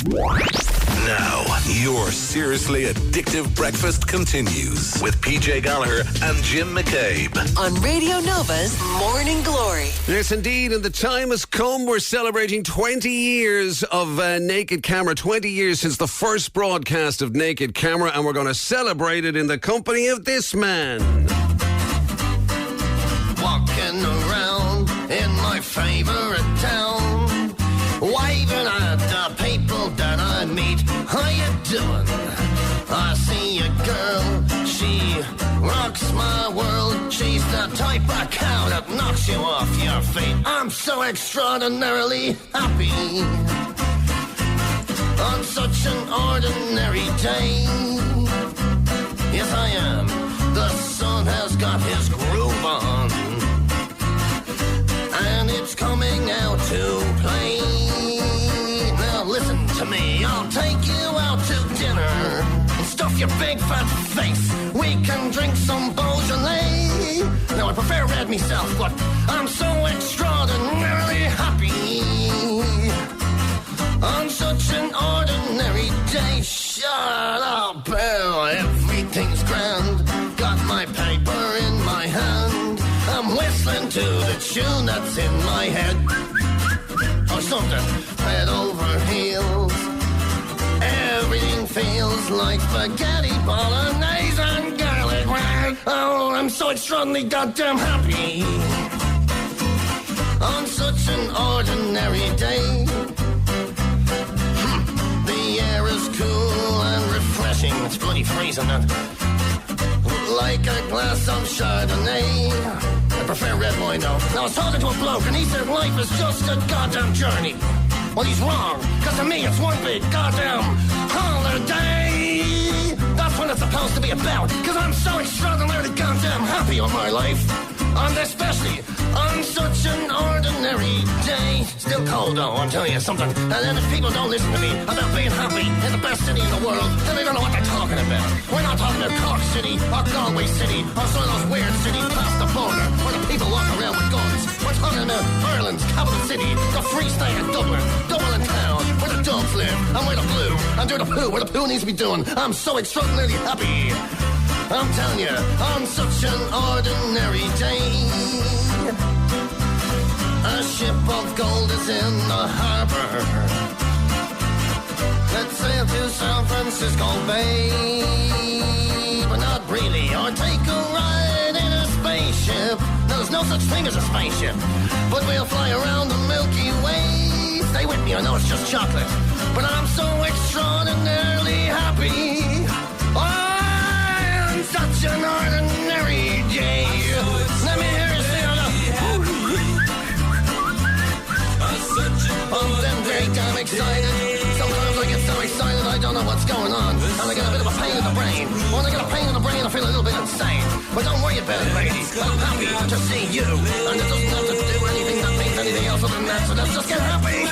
Now, your seriously addictive breakfast continues with PJ Gallagher and Jim McCabe on Radio Nova's Morning Glory. Yes, indeed, and the time has come. We're celebrating 20 years of Naked Camera, 20 years since the first broadcast of Naked Camera, and we're going to celebrate it in the company of this man. Walking around in my favourite town, waving at the people that I meet. How you doing? I see a girl, she rocks my world. She's the type of cow that knocks you off your feet. I'm so extraordinarily happy on such an ordinary day. Yes, I am. The sun has got his groove on, and it's coming out to play. Now listen to me, I'll take you out to dinner and stuff your big fat face. We can drink some Beaujolais. Now I prefer red myself, but I'm so extraordinarily happy on such an ordinary day. Shut up, Bill, everything's grand. Got my paper in my hand, I'm whistling to the tune that's in my head. Or something, head over heels. Everything feels like spaghetti bolognese and garlic bread. Oh, I'm so extraordinarily goddamn happy on such an ordinary day. The air is cool and refreshing. It's bloody freezing out. Like a glass of Chardonnay. I prefer red wine though. Now I was talking to a bloke and he said life is just a goddamn journey. Well, he's wrong, because to me it's one big goddamn holiday. That's what it's supposed to be about, because I'm so extraordinarily goddamn happy on my life. And especially on such an ordinary day. Still cold though, I'm telling you something. And then if people don't listen to me about being happy in the best city in the world, then they don't know what they're talking about. We're not talking about Cork City, or Galway City, or some of those weird cities past the border, where the people walk around with guns. We're talking about Ireland's capital city, the Free State of Dublin. Dublin town, where the dogs live, and where the blue, and do the poo, where the poo needs to be doing. I'm so extraordinarily happy, I'm telling you, on such an ordinary day. A ship of gold is in the harbor. Let's sail to San Francisco Bay, but not really, or take a ride in a spaceship. Now, there's no such thing as a spaceship, but we'll fly around the Milky Way. Stay with me, I know it's just chocolate, but I'm so extraordinarily happy on such an ordinary day. Let me hear you say on I'm very damn excited. Sometimes I get so excited I don't know what's going on, and I get a bit of a pain in the brain. When I get a pain in the brain I feel a little bit insane. But don't worry about it, lady, I'm happy to see you, and it doesn't have to do anything that means anything else other than that. So let's just get happy.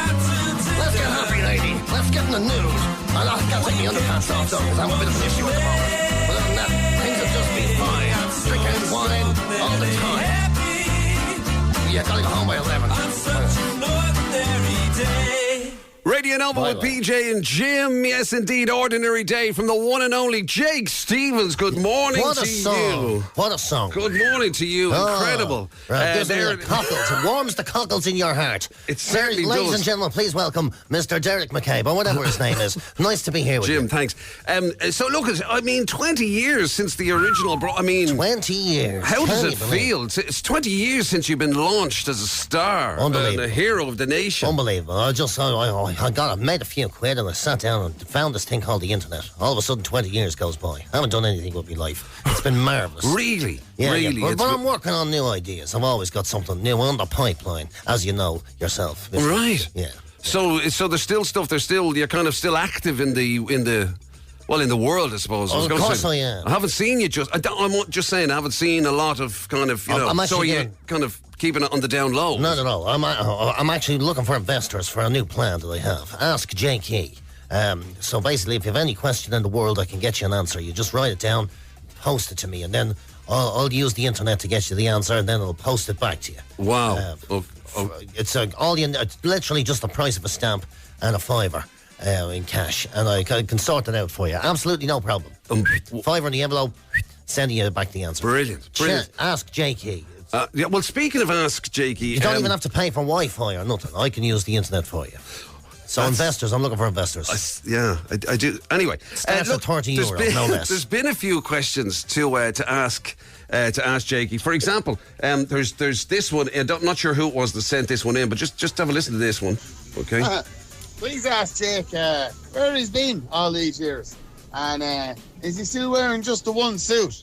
Let's get happy, lady. Let's get in the news. I gotta take my underpants off though, because I'm a bit of an issue at the moment. But other than that, things have just been fine. Drinking wine all the time. Yeah, gotta go home by 11. Radio Nova with PJ and Jim. Yes, indeed, ordinary day from the one and only Jake Stevens. Good morning to you. What a song. Good morning to you. Incredible. Gives me the cockles. It warms the cockles in your heart. It certainly Ladies does. and gentlemen, please welcome Mr. Derek McCabe, or whatever his name is. Nice to be here with you. Jim, thanks. So look, 20 years since the original 20 years. How does it feel? It's 20 years since you've been launched as a star. Unbelievable. And a hero of the nation. Unbelievable. I made a few quid and I sat down and found this thing called the internet. All of a sudden 20 years goes by. I haven't done anything with my life. It's been marvellous. Really? Yeah, really? Yeah. But I'm working on new ideas. I've always got something new on the pipeline, as you know yourself. Right. Yeah. So there's still stuff. You're kind of still active in the world, I suppose. Oh, of course I am. I haven't seen you I'm just saying, I haven't seen a lot of kind of, so you're kind of keeping it on the down low. Not at all. I'm actually looking for investors for a new plan that I have. Ask JK. So basically, if you have any question in the world, I can get you an answer. You just write it down, post it to me, and then I'll use the internet to get you the answer, and then I'll post it back to you. Wow. It's literally just the price of a stamp and a fiver. in cash, and I can sort it out for you. Absolutely no problem. $5 in the envelope, sending you back the answer. Brilliant. Ask Jakey. Yeah, well, speaking of Ask Jakey... You don't even have to pay for Wi-Fi or nothing. I can use the internet for you. So investors, I'm looking for investors. I do. Anyway, Starts at €30, no less. There's been a few questions to ask Jakey. For example, there's this one. I'm not sure who it was that sent this one in, but just have a listen to this one, okay? Please ask Jake where he's been all these years, and is he still wearing just the one suit?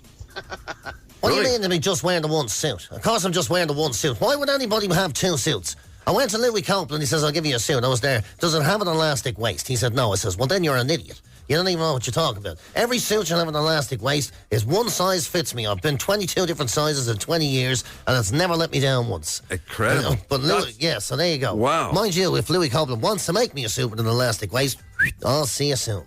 What do you mean to me just wearing the one suit? Of course I'm just wearing the one suit. Why would anybody have two suits? I went to Louis Copeland, he says, I'll give you a suit. I was there. Does it have an elastic waist? He said, no. I says, well, then you're an idiot. You don't even know what you're talking about. Every suit should have an elastic waist. Is one size fits me. I've been 22 different sizes in 20 years, and it's never let me down once. Incredible. But Louis, so there you go. Wow. Mind you, if Louis Copeland wants to make me a suit with an elastic waist, I'll see you soon.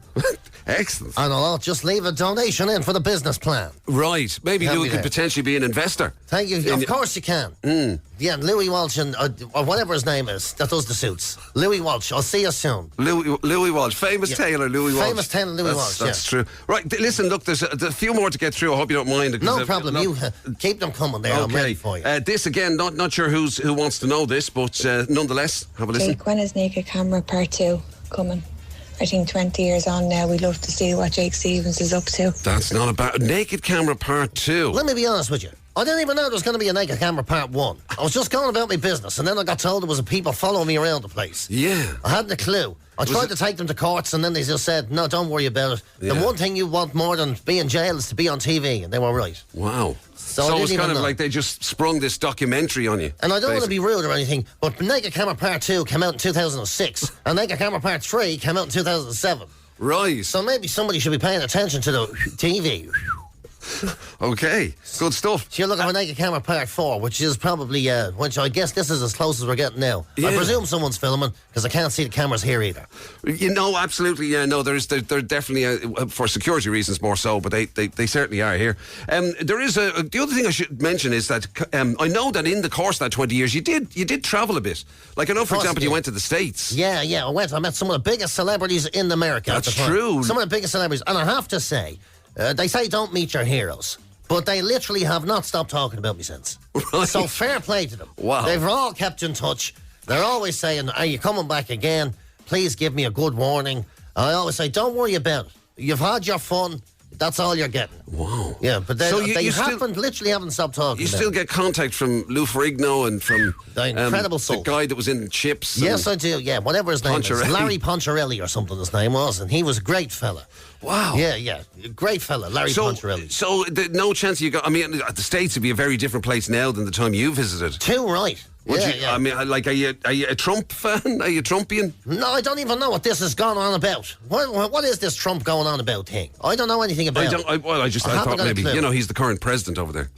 Excellent. And I'll just leave a donation in for the business plan. Right. Maybe Louis could potentially be an investor. Thank you. Of course you can. Yeah, Louis Walsh and or whatever his name is that does the suits. Louis Walsh. I'll see you soon. Louis Walsh, famous tailor Louis Walsh. Famous tailor Louis Walsh. That's true. Right. Listen, look, there's a few more to get through. I hope you don't mind. No problem. You keep them coming there. I'm ready for you. This again, not sure who wants to know this, but nonetheless, have a listen. Jake, when is Naked Camera Part 2 coming? I think 20 years on now, we'd love to see what Jake Stevens is up to. That's not a bad... Naked Camera Part 2. Let me be honest with you. I didn't even know there was going to be a Naked Camera Part 1. I was just going about my business, and then I got told there was people following me around the place. Yeah. I hadn't a clue. I tried to take them to courts, and then they just said, no, don't worry about it. The one thing you want more than be in jail is to be on TV, and they were right. Wow. So it was kind of like they just sprung this documentary on you. And I don't want to be rude or anything, but Naked Camera Part 2 came out in 2006, and Naked Camera Part 3 came out in 2007. Right. So maybe somebody should be paying attention to the TV. Okay, good stuff. So you're looking for Naked Camera Part 4, which is probably, which I guess this is as close as we're getting now. Yeah. I presume someone's filming, because I can't see the cameras here either. You know, absolutely, yeah, no, they're definitely, for security reasons more so, but they certainly are here. There is the other thing I should mention is that I know that in the course of that 20 years, you did travel a bit. Like, I know, for example, you went to the States. Yeah, I met some of the biggest celebrities in America. That's true. Some of the biggest celebrities, and I have to say, they say don't meet your heroes, but they literally have not stopped talking about me since. Right. So fair play to them. Wow. They've all kept in touch. They're always saying, are you coming back again? Please give me a good warning. I always say, don't worry about it. You've had your fun. That's all you're getting. Wow. Yeah, but they literally haven't stopped talking. You still get contact from Lou Ferrigno and from the incredible soul. The guy that was in Chips. Yes, I do. Yeah, whatever his name is. Larry Poncherelli or something his name was, and he was a great fella. Wow. Yeah. Great fella, Larry Poncherelli. So, no chance you got... I mean, the States would be a very different place now than the time you visited. Too right. I mean, like, are you a Trump fan? Are you Trumpian? No, I don't even know what this has gone on about. What is this Trump going on about thing? I don't know anything about it. I thought maybe, he's the current president over there.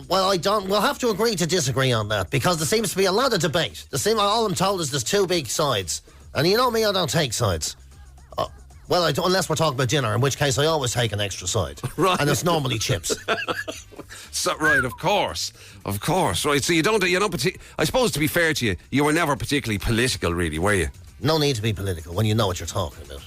Well, we'll have to agree to disagree on that, because there seems to be a lot of debate. All I'm told is there's two big sides. And you know me, I don't take sides. Well, unless we're talking about dinner, in which case I always take an extra side. Right. And it's normally chips. So, right, of course. Right, so you're not I suppose, to be fair to you, you were never particularly political, really, were you? No need to be political when you know what you're talking about.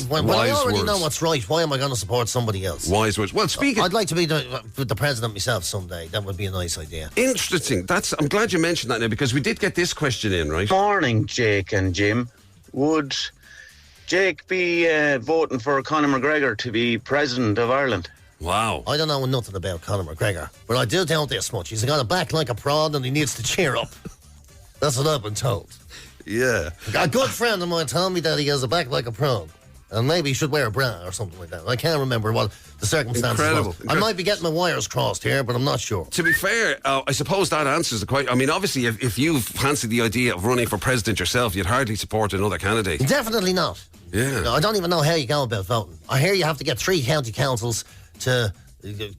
When I already know what's right, why am I going to support somebody else? Wise words. Well, I'd like to be the president myself someday. That would be a nice idea. Interesting. I'm glad you mentioned that now, because we did get this question in, right? Morning, Jake and Jim. Would Jake be voting for Conor McGregor to be president of Ireland? Wow. I don't know nothing about Conor McGregor, but I do know this much. He's got a back like a prawn and he needs to cheer up. That's what I've been told. Yeah. A good friend of mine told me that he has a back like a prawn. And maybe he should wear a bra or something like that. I can't remember what the circumstances was. I might be getting my wires crossed here, but I'm not sure. To be fair, I suppose that answers the question. I mean, obviously, if you fancy the idea of running for president yourself, you'd hardly support another candidate. Definitely not. Yeah. I don't even know how you go about voting. I hear you have to get 3 county councils to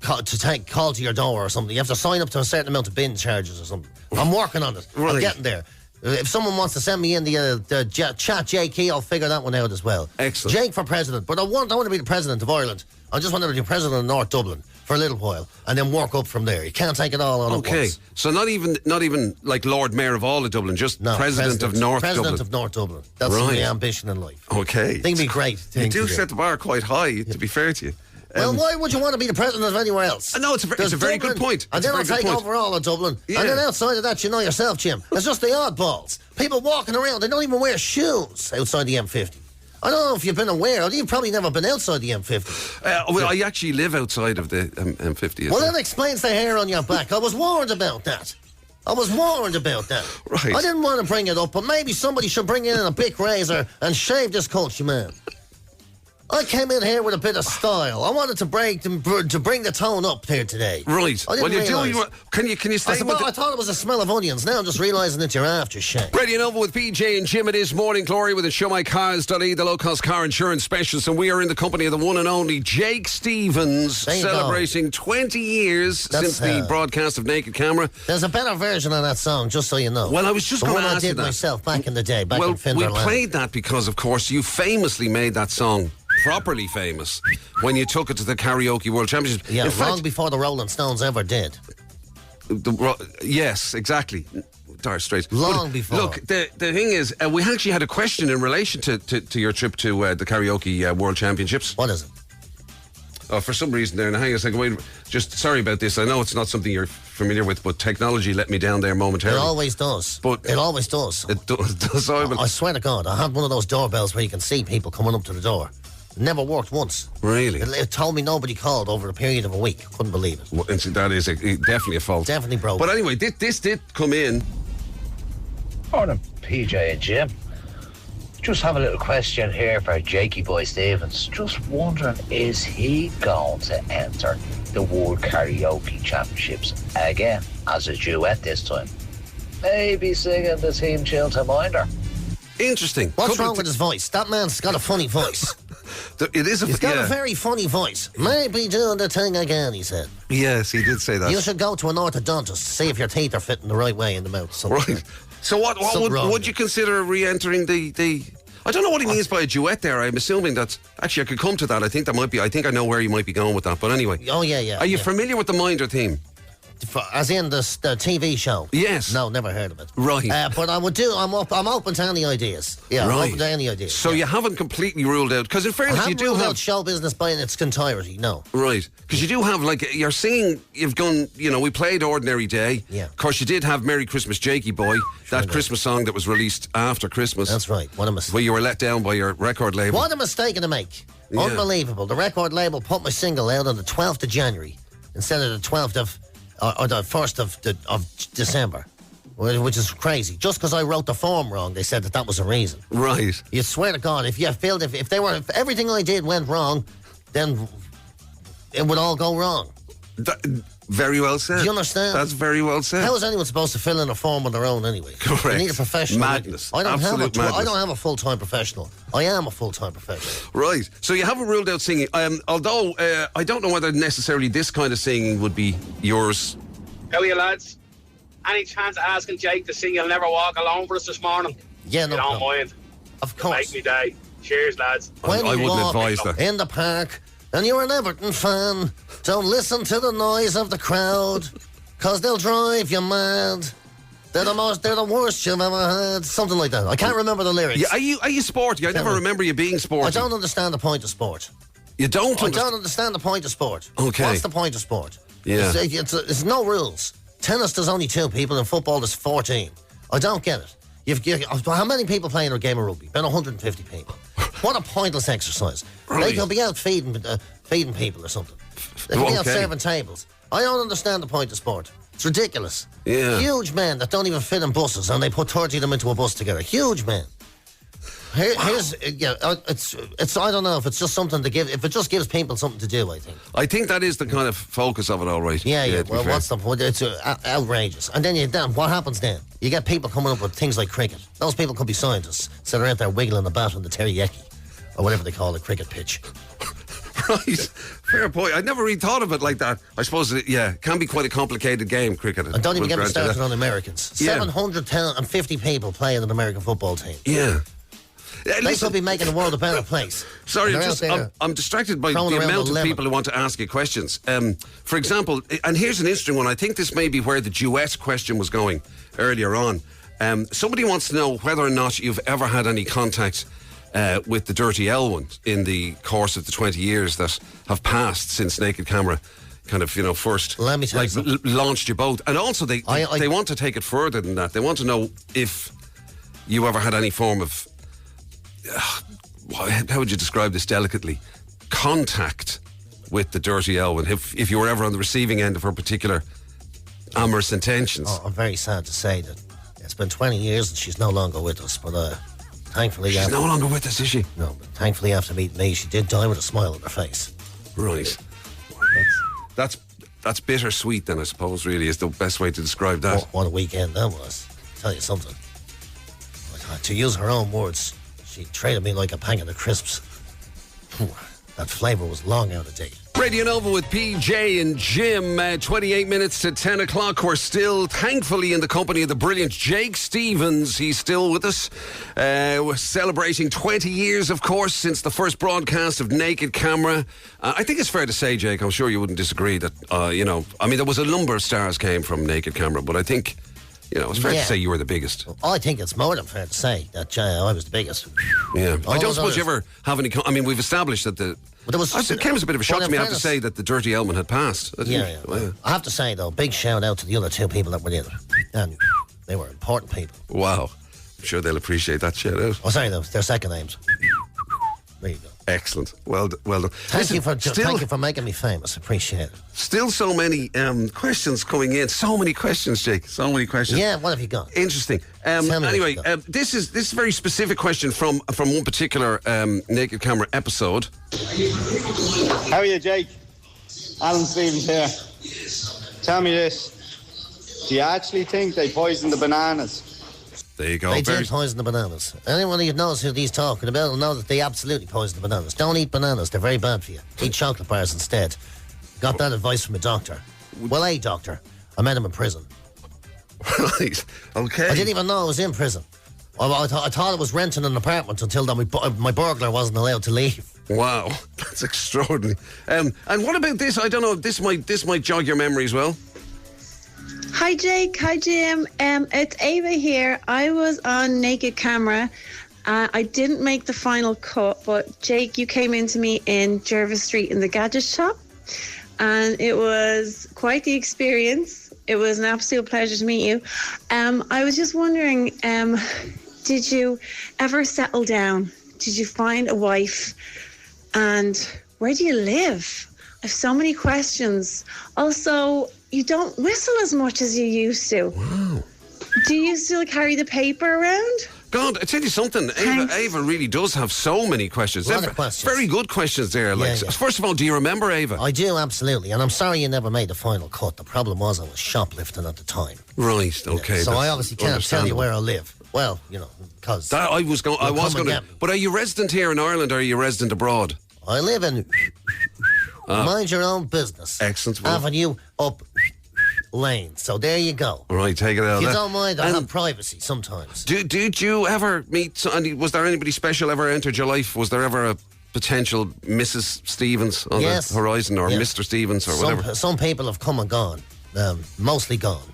call to your door or something. You have to sign up to a certain amount of bin charges or something. I'm working on it. Right. I'm getting there. If someone wants to send me in the chat Jake Key, I'll figure that one out as well. Excellent. Jake for president. But I want to be the president of Ireland. I just want to be the president of North Dublin for a little while and then work up from there. You can't take it all on at once. Okay, so not even like Lord Mayor of all of Dublin, just president of North Dublin. President of North Dublin. That's my ambition in life. Okay. I think it'd be great. You do set the bar quite high, to be fair to you. Well, why would you want to be the president of anywhere else? No, it's a very good point. And then I'll take over all of Dublin. Yeah. And then outside of that, you know yourself, Jim, it's just the oddballs. People walking around, they don't even wear shoes outside the M50. I don't know if you've been aware. You've probably never been outside the M50. Well, I actually live outside of the M50. Well, that explains the hair on your back. I was warned about that. Right. I didn't want to bring it up, but maybe somebody should bring in a big razor and shave this country man. I came in here with a bit of style. I wanted to bring the tone up here today. Right. Well, you do. Can you stay with I thought it was a smell of onions. Now I'm just realising it's your aftershave. Ready and over with PJ and Jim. It is Morning Glory with the ShowMyCars.ie, the low-cost car insurance specialist, and we are in the company of the one and only Jake Stevens, celebrating 20 years since the broadcast of Naked Camera. There's a better version of that song, just so you know. Well, I was just going to ask you that. The one I did myself back in the day, back in Finderland. We played that because, of course, you famously made that song properly famous when you took it to the Karaoke World Championships. Yeah, long before the Rolling Stones ever did. Yes, exactly. Dire Straits. Long before. Look, the thing is, we actually had a question in relation to your trip to the Karaoke World Championships. What is it? Oh, for some reason there, now hang on a second, wait, just sorry about this. I know it's not something you're familiar with, but technology let me down there momentarily. It always does. It always does. It does. I swear to God, I had one of those doorbells where you can see people coming up to the door. Never worked once. Really? It told me nobody called over a period of a week. Couldn't believe it. Well, that is definitely a fault. Definitely broke. But anyway, this did come in. Morning, PJ and Jim. Just have a little question here for Jakey Boy Stevens. Just wondering, is he going to enter the World Karaoke Championships again as a duet this time? Maybe singing the Team Chilton Minder. Interesting. What's wrong with his voice? That man's got a funny voice. He's got a very funny voice. Maybe doing the thing again, he said. Yes, he did say that. You should go to an orthodontist to see if your teeth are fitting the right way in the mouth. Right. So what would you consider re-entering the... I don't know what he means by a duet there. I'm assuming that's... Actually, I could come to that. I think I know where you might be going with that. But anyway. Oh, yeah. Are you familiar with the Minder theme? As in the TV show? Yes. No, never heard of it. Right. But I'm open to any ideas. Yeah, right. I'm open to any ideas. So you haven't completely ruled out, because in fairness, you do have... out show business by its entirety, no. Right. Because you do have, you're singing, you've gone, we played Ordinary Day. Yeah. Of course, you did have Merry Christmas, Jakey Boy, that Christmas song that was released after Christmas. That's right. What a mistake. Where you were let down by your record label. What a mistake to make. Yeah. Unbelievable. The record label put my single out on the 12th of January instead of the 12th of... Or the 1st of December, which is crazy. Just because I wrote the form wrong, they said that was a reason. Right. You swear to God, if everything I did went wrong, then it would all go wrong. Very well said. Do you understand? That's very well said. How is anyone supposed to fill in a form on their own anyway? Correct. You need a professional. Madness. I don't have a full-time professional. I am a full-time professional. Right. So you haven't ruled out singing. Although I don't know whether necessarily this kind of singing would be yours. How are you, lads? Any chance of asking Jake to sing You'll Never Walk Alone for us this morning? Yeah, no. You don't mind. Of course. Make me day. Cheers, lads. I wouldn't advise that. In the park, and you're an Everton fan, don't listen to the noise of the crowd, because they'll drive you mad. They're the worst you've ever had. Something like that. I can't remember the lyrics. Yeah, are you sporty? I never remember you being sporty. I don't understand the point of sport. You don't? I don't understand the point of sport. Okay. What's the point of sport? Yeah. It's no rules. Tennis, there's only 2 people, and football, there's 14. I don't get it. How many people playing a game of rugby? About 150 people. What a pointless exercise. Right. They could be out feeding people or something. They could be out serving tables. I don't understand the point of sport. It's ridiculous. Yeah. Huge men that don't even fit in buses, and they put 30 of them into a bus together. Huge men. It's I don't know if it's just something to give. If it just gives people something to do, I think that is the kind of focus of it, all right. Yeah. Well, what's the point? It's outrageous. And then what happens then? You get people coming up with things like cricket. Those people could be scientists, so they're out there wiggling the bat on the teriyaki, or whatever they call the cricket pitch. Right, fair point. I'd never really thought of it like that. I suppose, it can be quite a complicated game, cricket. And don't even get me started on Americans. Yeah. 750 people play in an American football team. Yeah. They could be making the world a better place. Sorry, I'm distracted by the amount of people who want to ask you questions. For example, and here's an interesting one. I think this may be where the duet question was going earlier on. Somebody wants to know whether or not you've ever had any contact with the Dirty L one in the course of the 20 years that have passed since Naked Camera kind of, first Let me tell you something. launched you both. And also they want to take it further than that. They want to know if you ever had any form of, how would you describe this delicately, contact with the Dirty L one, if you were ever on the receiving end of her particular amorous intentions. I'm very sad to say that it's been 20 years and she's no longer with us, but thankfully... She's no longer with us, is she? No, but thankfully after meeting me, she did die with a smile on her face. Right. That's bittersweet then, I suppose, really, is the best way to describe that. What a weekend that was. I'll tell you something. To use her own words, she treated me like a packet of crisps. That flavour was long out of date. Radio Nova with PJ and Jim, 28 minutes to 10 o'clock. We're still, thankfully, in the company of the brilliant Jake Stevens. He's still with us. We're celebrating 20 years, of course, since the first broadcast of Naked Camera. I think it's fair to say, Jake, I'm sure you wouldn't disagree that, there was a number of stars came from Naked Camera, but I think, it's fair to say you were the biggest. I think it's more than fair to say that I was the biggest. Yeah. I don't suppose you ever have any... we've established that it came as a bit of a shock to me, I have to say, that the Dirty Elman had passed. Yeah. I have to say, though, big shout out to the other two people that were in it. And they were important people. Wow. I'm sure they'll appreciate that shout out. Oh, sorry, though, their second names. There you go. Excellent. Well done. Thank you for making me famous. Appreciate it. Still so many questions coming in. So many questions, Jake. So many questions. Yeah, what have you got? Interesting. Anyway, this is a very specific question from one particular Naked Camera episode. How are you, Jake? Alan Stevens here. Tell me this. Do you actually think they poisoned the bananas? There you go. They did poison the bananas. Anyone who knows who he's talking about will know that they absolutely poisoned the bananas. Don't eat bananas. They're very bad for you. Eat chocolate bars instead. Got that advice from a doctor. Well, a doctor. I met him in prison. Right. Okay. I didn't even know I was in prison. I thought I was renting an apartment until then my burglar wasn't allowed to leave. Wow. That's extraordinary. And what about this? I don't know. This might jog your memory as well. Hi Jake, hi Jim. It's Ava here. I was on Naked Camera. I didn't make the final cut, but Jake, you came into me in Jervis Street in the gadget shop, and it was quite the experience. It was an absolute pleasure to meet you. I was just wondering, did you ever settle down? Did you find a wife? And where do you live? I have so many questions. Also, you don't whistle as much as you used to. Wow. Do you still carry the paper around? God, I tell you something. Ava really does have so many questions. A lot of questions. Very good questions there. First of all, do you remember Ava? I do, absolutely. And I'm sorry you never made the final cut. The problem was I was shoplifting at the time. Right, okay. So I obviously can't tell you where I live. Well, because... I was going to... But are you resident here in Ireland or are you resident abroad? I live in... Mind your own business. Excellent. Avenue up lane. So there you go. All right, take it out. If you don't mind, I have privacy sometimes. Did you ever meet... Was there anybody special ever entered your life? Was there ever a potential Mrs. Stevens on the horizon, or Mr. Stevens, or whatever? Some people have come and gone. Mostly gone.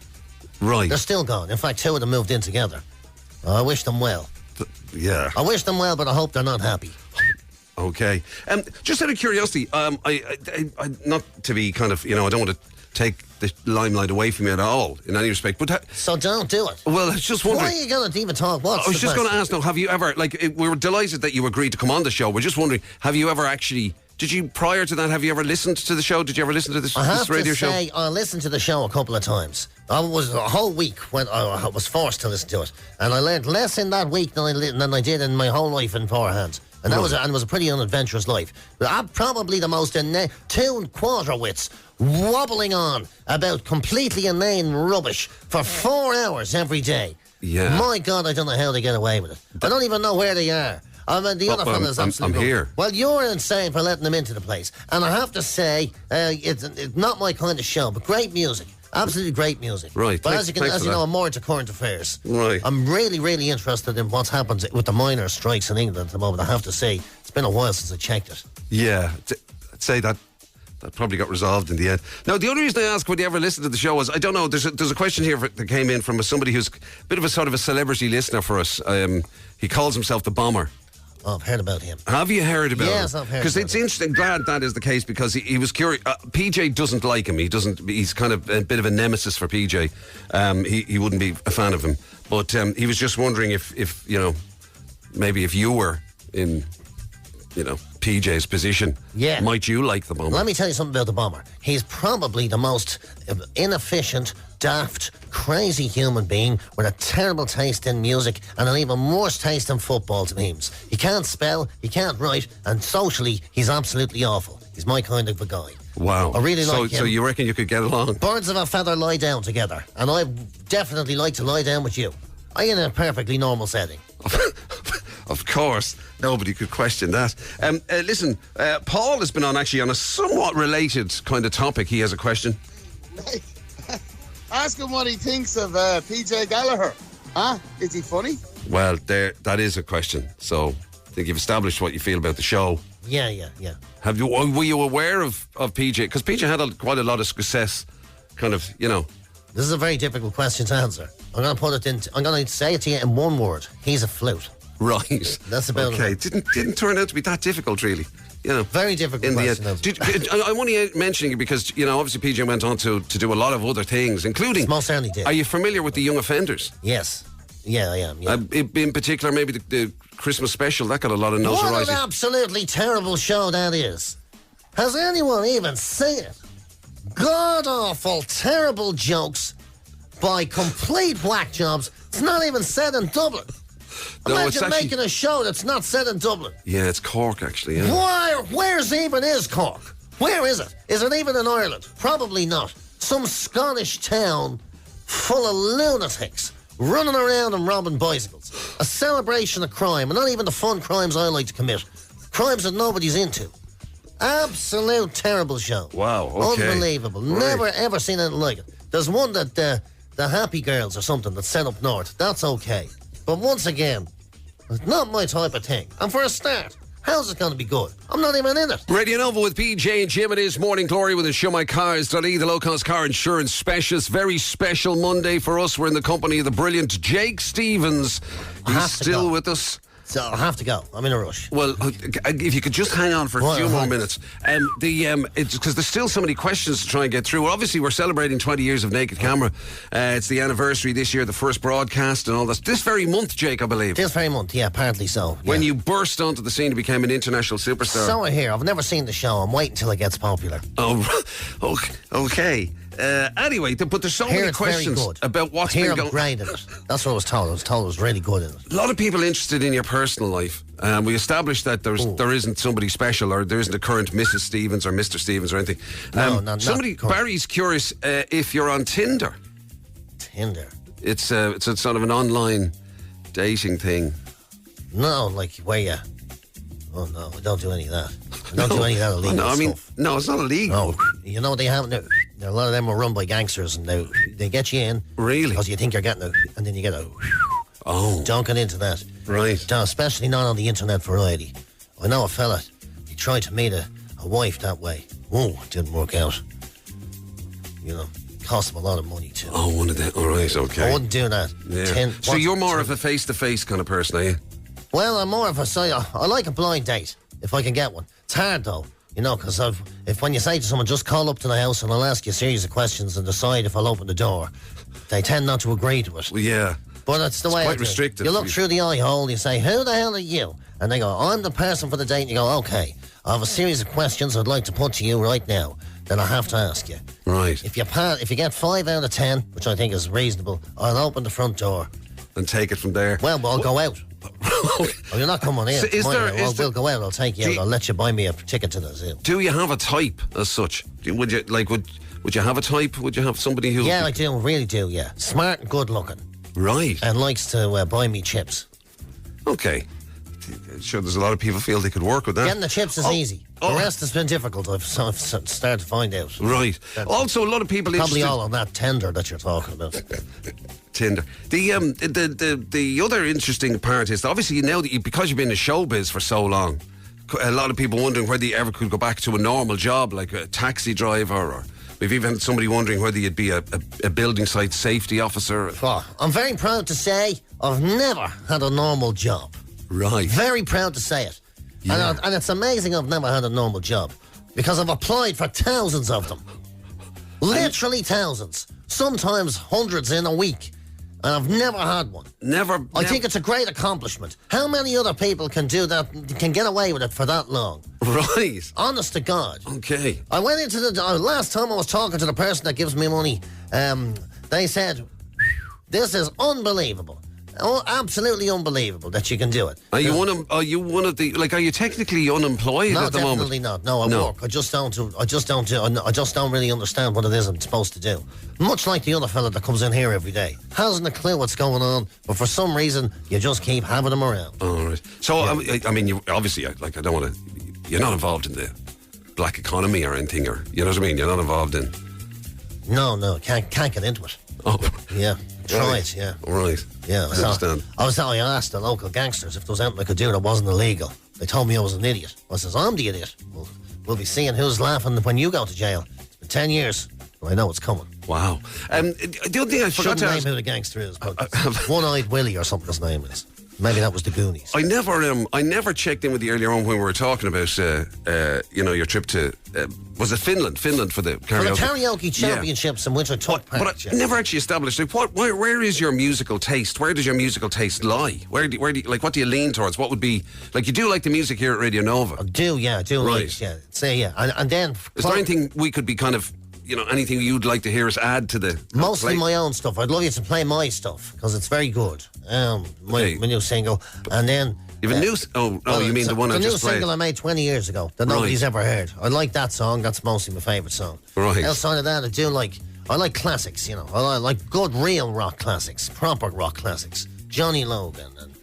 Right. They're still gone. In fact, two of them moved in together. I wish them well. Yeah. I wish them well, but I hope they're not happy. Okay. Just out of curiosity, I not to be kind of, I don't want to take the limelight away from you at all in any respect, but so don't do it. Well, I was just wondering. Why are you going to even talk? I was just going to ask now, have you ever, we were delighted that you agreed to come on the show. We're just wondering, have you ever actually, prior to that, have you ever listened to the show? Did you ever listen to this radio show? I listened to the show a couple of times. I was a whole week when I was forced to listen to it, and I learned less in that week than I did in my whole life in beforehand. And that was a pretty unadventurous life. I'm probably the most two quarter-wits wobbling on about completely inane rubbish for 4 hours every day. Yeah. My God, I don't know how they get away with it. I don't even know where they are. I mean, the other fella's absolutely... I'm here. Well, you're insane for letting them into the place. And I have to say, it's not my kind of show, but great music. Absolutely great music. Right. But as you know, I'm more into current affairs. Right. I'm really, really interested in what's happened with the minor strikes in England at the moment. I have to say, it's been a while since I checked it. Yeah. I'd say that probably got resolved in the end. Now, the only reason I asked would you ever listen to the show was, I don't know, there's a question here that came in from somebody who's a bit of a sort of a celebrity listener for us. He calls himself the Bomber. Oh, I've heard about him. Have you heard about him? Yes, I've heard. Because it's interesting. Glad that is the case because he was curious. PJ doesn't like him. He's kind of a bit of a nemesis for PJ. He wouldn't be a fan of him. But he was just wondering if you know, maybe if you were in, you know, PJ's position, might you like the Bomber? Let me tell you something about the Bomber. He's probably the most inefficient, daft, crazy human being with a terrible taste in music and an even worse taste in football teams. He can't spell, he can't write, and socially, he's absolutely awful. He's my kind of a guy. Wow. I really like him. So you reckon you could get along? Birds of a feather lie down together, and I definitely like to lie down with you. I'm in a perfectly normal setting. Of course, nobody could question that. Listen, Paul has been on actually on a somewhat related kind of topic. He has a question. Ask him what he thinks of PJ Gallagher. Huh? Is he funny? Well, that is a question. So I think you've established what you feel about the show. Yeah. Were you aware of PJ? Because PJ had quite a lot of success, kind of, you know. This is a very difficult question to answer. I'm going to say it to you in one word. He's a flute. Right. That's about it. Didn't turn out to be that difficult, really. You know, very difficult in question. I'm only mentioning it because, you know, obviously PJ went on to do a lot of other things, including... Most certainly did. Are you familiar with the Young Offenders? Yes. Yeah, I am. Yeah. In particular, maybe the Christmas special, that got a lot of notoriety. What an absolutely terrible show that is. Has anyone even seen it? God-awful, terrible jokes by complete whack jobs. It's not even set in Dublin. No, Imagine making a show that's not set in Dublin. Yeah, it's Cork, actually. Yeah. Where's even is Cork? Where is it? Is it even in Ireland? Probably not. Some Scottish town full of lunatics running around and robbing bicycles. A celebration of crime, and not even the fun crimes I like to commit. Crimes that nobody's into. Absolute terrible show. Wow, okay. Unbelievable. Right. Never ever seen anything like it. There's one that the Happy Girls or something that's set up north. That's okay. But once again, it's not my type of thing. And for a start, how's it going to be good? I'm not even in it. Radio Nova with PJ and Jim. It is Morning Glory with ShowMyCars.ie, the low-cost car insurance specialist. Very special Monday for us. We're in the company of the brilliant Jake Stevens. He's still with us. So I have to go. I'm in a rush. Well, if you could just hang on for a few more minutes. It's because there's still so many questions to try and get through. Well, obviously, we're celebrating 20 years of Naked Camera. It's the anniversary this year, the first broadcast and all that. This very month, Jake, I believe. This very month, yeah, apparently so. Yeah. When you burst onto the scene and became an international superstar. So I hear. I've never seen the show. I'm waiting until it gets popular. Oh, okay. Anyway, but there's so many questions about what's been going on. Great in it. That's what I was told. I was told it was really good in it. A lot of people interested in your personal life. We established that there isn't somebody special, or there isn't a current Mrs. Stevens or Mr. Stevens or anything. Not Barry's curious if you're on Tinder. Tinder? It's a sort of an online dating thing. No, like where you... Oh, no, I don't do any of that. I don't do any of that illegal stuff. No, it's not illegal. No. You know, they have... A lot of them are run by gangsters, and they get you in. Really? Because you think you're getting a... And then you get a... Oh. Don't get into that. Right. No, especially not on the internet variety. I know a fella, he tried to meet a wife that way. Oh, it didn't work out. You know, cost him a lot of money too. Oh, one of them. All right, okay. I wouldn't do that. Yeah. So you're more of a face-to-face kind of person, are you? Well, I'm more of a... I like a blind date, if I can get one. It's hard, though. You know, because when you say to someone, just call up to the house and I'll ask you a series of questions and decide if I'll open the door, they tend not to agree to it. Well, yeah. But it's the way quite restrictive. You look through the eye hole, you say, who the hell are you? And they go, I'm the person for the date. And you go, okay, I have a series of questions I'd like to put to you right now that I have to ask you. Right. If you get 5 out of 10, which I think is reasonable, I'll open the front door. And take it from there. Well, I'll go out. Oh, you're not coming in. So we'll go out. I'll take you out. I'll let you buy me a ticket to the zoo. Do you have a type as such? Would you have a type? Would you have somebody who... Yeah, I do. Really do, yeah. Smart and good looking. Right. And likes to buy me chips. Okay. sure there's a lot of people feel they could work with that. Getting the chips is easy. The rest has been difficult. I've started to find out. Right. Also, a lot of people probably all on that tender that you're talking about. Tinder. The other interesting part is that obviously now that because you've been in showbiz for so long, a lot of people wondering whether you ever could go back to a normal job like a taxi driver, or we've even had somebody wondering whether you'd be a building site safety officer. I'm very proud to say I've never had a normal job. Right. Very proud to say it. Yeah. And it's amazing I've never had a normal job because I've applied for thousands of them. Literally thousands. Sometimes hundreds in a week. And I've never had one. I think it's a great accomplishment. How many other people can do that, can get away with it for that long? Right. Honest to God. Okay. I went into the... last time I was talking to the person that gives me money, they said, this is unbelievable. Oh, absolutely unbelievable that you can do it. Are you one of the, like, are you technically unemployed at the moment? No, definitely not. No, I work. I just don't really understand what it is I'm supposed to do. Much like the other fella that comes in here every day. Hasn't a clue what's going on, but for some reason, you just keep having them around. All right. So, I mean, you obviously, I don't want to, you're not involved in the black economy or anything, or, you know what I mean? You're not involved in... No, can't get into it. Oh. Yeah. Tried, yeah. Right. Yeah, I understand. I asked the local gangsters if there was anything I could do that wasn't illegal. They told me I was an idiot. I says, I'm the idiot. We'll be seeing who's laughing when you go to jail. In 10 years, I know it's coming. Wow. The other thing I forgot to ask... name who the gangster is, but One-Eyed Willie or something his name is. Maybe that was the Goonies. I never checked in with you earlier on when we were talking about, your trip to, was it Finland? Finland for the karaoke? For the karaoke championships in which I took part. But I never actually established, like, where is your musical taste? Where does your musical taste lie? Where do you, like, what do you lean towards? What would be, like, you do like the music here at Radio Nova? I do. Right. Like, yeah. Say, yeah. And then... Is there anything we could be kind of... anything you'd like to hear us add to the... Mostly my own stuff. I'd love you to play my stuff, because it's very good. My new single. And then... You have a new... you mean the one I just played? The new single I made 20 years ago that nobody's ever heard. I like that song. That's mostly my favourite song. Right. Outside of that, I like classics, I like good, real rock classics. Proper rock classics. Johnny Logan and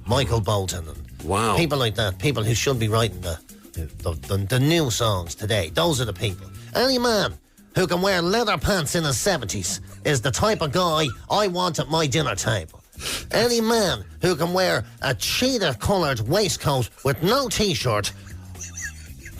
Michael Bolton and... Wow. People like that. People who should be writing the new songs today. Those are the people. Any man who can wear leather pants in his 70s is the type of guy I want at my dinner table. Any man who can wear a cheetah-coloured waistcoat with no T-shirt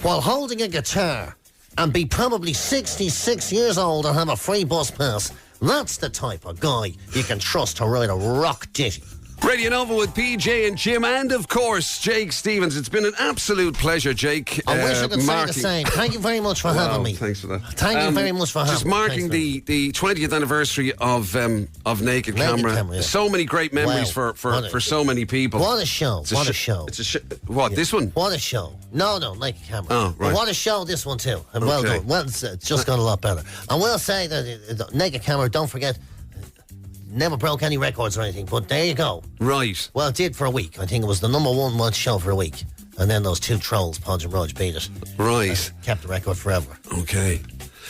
while holding a guitar and be probably 66 years old and have a free bus pass, that's the type of guy you can trust to write a rock ditty. Radio Nova with PJ and Jim, and of course Jake Stevens. It's been an absolute pleasure, Jake. I wish I could say the same. Thank you very much for having me. Thanks for that. Thank you very much for having me. Just marking the 20th anniversary of Naked Camera. Yeah. So many great memories for so many people. What a show! What a show! It's what, this one? What a show! No, Naked Camera. Oh, right. But what a show this one too. And well done. Well, it's just got a lot better. I will say that Naked Camera. Don't forget. Never broke any records or anything, but there you go. Right. Well, it did for a week. I think it was the #1 watch show for a week. And then those two trolls, Podge and Rog, beat it. Right. Kept the record forever. Okay.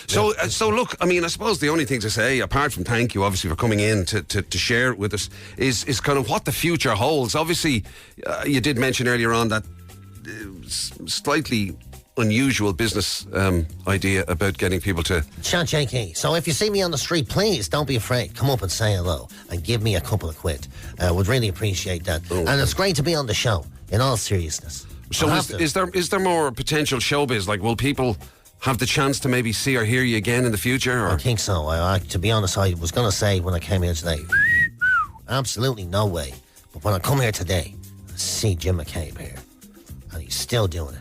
So, look, I mean, I suppose the only thing to say, apart from thank you, obviously, for coming in to share it with us, is kind of what the future holds. Obviously, you did mention earlier on that slightly unusual business idea about getting people to... Chat JK. So if you see me on the street, please don't be afraid. Come up and say hello and give me a couple of quid. Would really appreciate that. Okay. And it's great to be on the show, in all seriousness. So is there more potential showbiz? Like, will people have the chance to maybe see or hear you again in the future? Or? I think so. To be honest, I was going to say when I came here today, absolutely no way. But when I come here today, I see Jim McCabe here, and he's still doing it.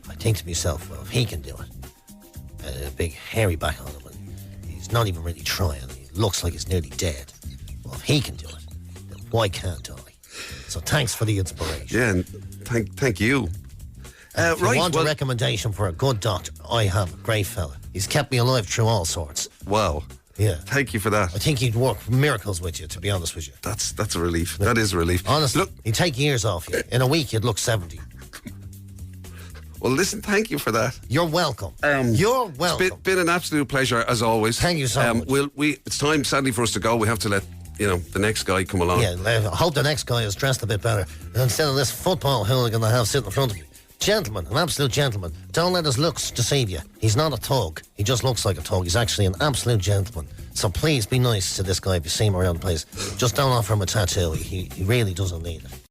I think to myself, well, if he can do it, a big hairy back on him, and he's not even really trying, he looks like he's nearly dead. Well, if he can do it, then why can't I? So thanks for the inspiration. Yeah, and thank you. If you want a recommendation for a good doctor, I have a great fella. He's kept me alive through all sorts. Wow. Yeah. Thank you for that. I think he'd work miracles with you, to be honest with you. That's a relief. That is a relief. Honestly, he'd take years off you. In a week, you'd look 70. Well, listen, thank you for that. You're welcome. You're welcome. It's been an absolute pleasure, as always. Thank you so much. It's time, sadly, for us to go. We have to let the next guy come along. Yeah, I hope the next guy is dressed a bit better. Instead of this football hooligan I have sitting in front of me. Gentleman, an absolute gentleman. Don't let his looks deceive you. He's not a thug. He just looks like a thug. He's actually an absolute gentleman. So please be nice to this guy if you see him around the place. Just don't offer him a tattoo. He really doesn't need it.